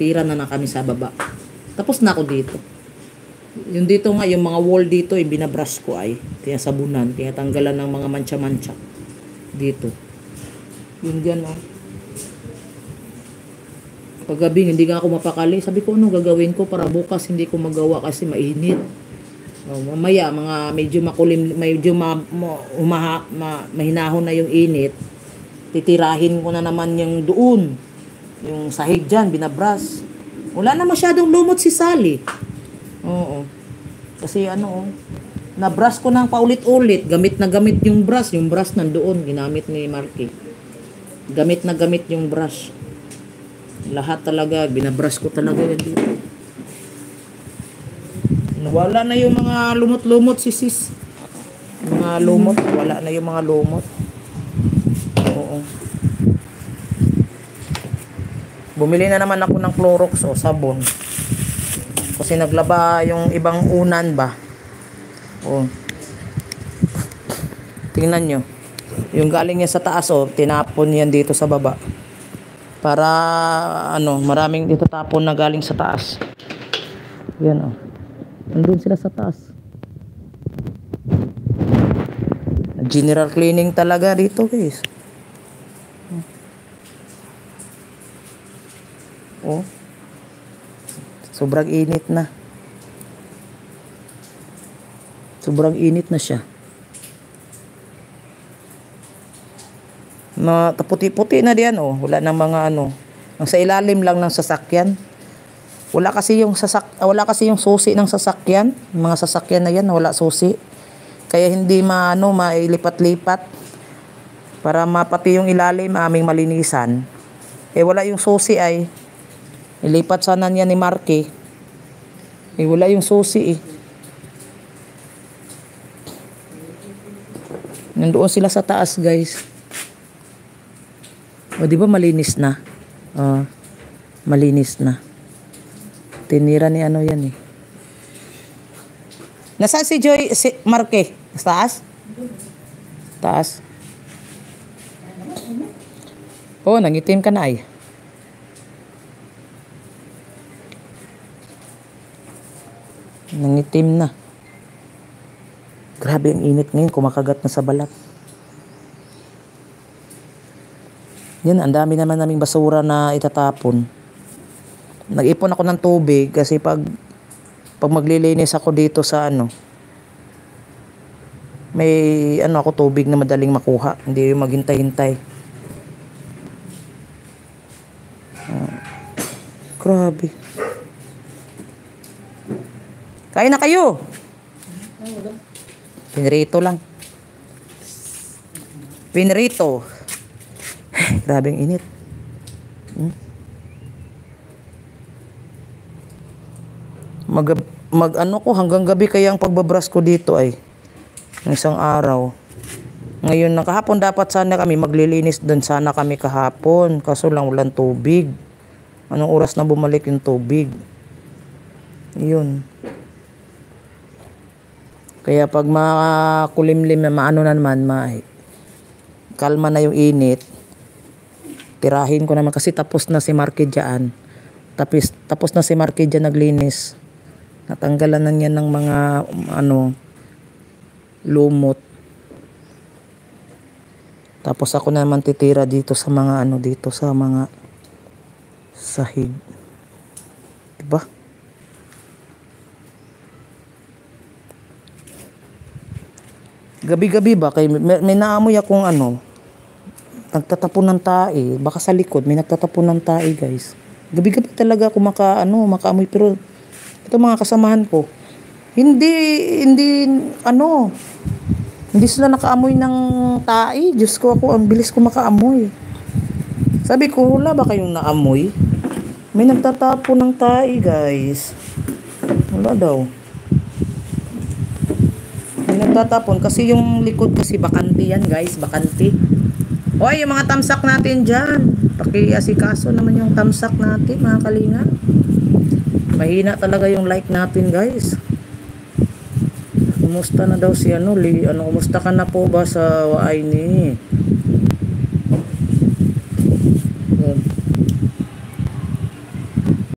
titira na kami sa baba. Tapos na ako dito. Yung dito nga, yung mga wall dito, binabrush ko ay tinasabunan, tinatanggalan ng mga mancha-mancha dito. Yun dyan, oh. Paggabi, hindi nga ako mapakali. Sabi ko, ano gagawin ko para bukas hindi ko magawa kasi mainit. Mamaya, mga medyo makulim, medyo mahinahon na yung init. Titirahin ko na naman yung doon. Yung sahig dyan, binabrush. Wala na masyadong lumot si Sally. Oo. Kasi na-brush ko nang paulit-ulit. Gamit na gamit yung brush. Yung brush nandoon, ginamit ni Marky. Gamit na gamit yung brush. Lahat talaga, binabrush ko talaga yan dito. Wala na yung mga lumot-lumot si sis. Mga lumot, wala na yung mga lumot. Oo. Bumili na naman ako ng Clorox o sabon. Kasi naglaba yung ibang unan ba. Oh. Tingnan nyo. Yung galing niya sa taas, tinapon yan dito sa baba. Para, maraming dito tapon na galing sa taas. Yan, nandun sila sa taas. General cleaning talaga dito, guys. Oh. Sobrang init na. Sobrang init na siya. Puti-puti na diyan, wala nang mga ang sa ilalim lang ng sasakyan. Wala kasi yung susi ng sasakyan. Mga sasakyan na yan, wala susi. Kaya hindi mailipat-lipat para mapati yung ilalim aming malinisan. Wala yung susi ay. Ilipat sana niya ni Marky. Wala yung susi . Nandoon sila sa taas, guys. Di ba malinis na? Malinis na. Tinira ni yan . Nasaan si Marky? Sa taas? Taas. Nangitim ka na ay. Nangitim na. Grabe ang init ngayon, kumakagat na sa balat. Yan, ang dami naman naming basura na itatapon. Nag-ipon ako ng tubig kasi pag maglilinis ako dito sa may ako tubig na madaling makuha, hindi yung maghintay-hintay. Grabe. Kain na kayo. Pinrito lang. Pinrito. Grabe ang init. Hanggang gabi kaya ang pagbabrush ko dito ay ng isang araw. Ngayon kahapon dapat sana kami maglilinis doon, sana kami kahapon, kaso lang walang tubig. Anong oras na bumalik yung tubig? Yun. Kaya pag makulimlim kalma na yung init, tirahin ko naman kasi tapos na si Marky dyan. Tapos na si Marky dyan naglinis. Natanggalan na niya ng mga lumot. Tapos ako naman titira dito sa mga dito sa mga sahig. Diba? Gabi-gabi ba may naamoy akong nagtatapon ng tae. Baka sa likod may nagtatapon ng tae, guys. Gabi-gabi talaga ako makaamoy, pero ito mga kasamahan ko hindi sila nakaamoy ng tae. Diyos ko, ang bilis ko makaamoy. Sabi ko, wala ba kayong naamoy? May nagtatapon ng tae, guys. Wala daw. Nagtatapon kasi yung likod kasi bakante yan, guys, bakante. Hoy, yung mga tamsak natin dyan, pakiasikaso naman yung tamsak natin, mga kalinga. Mahina talaga yung like natin, guys. Kumusta na daw si kumusta ka na po ba sa waay ni?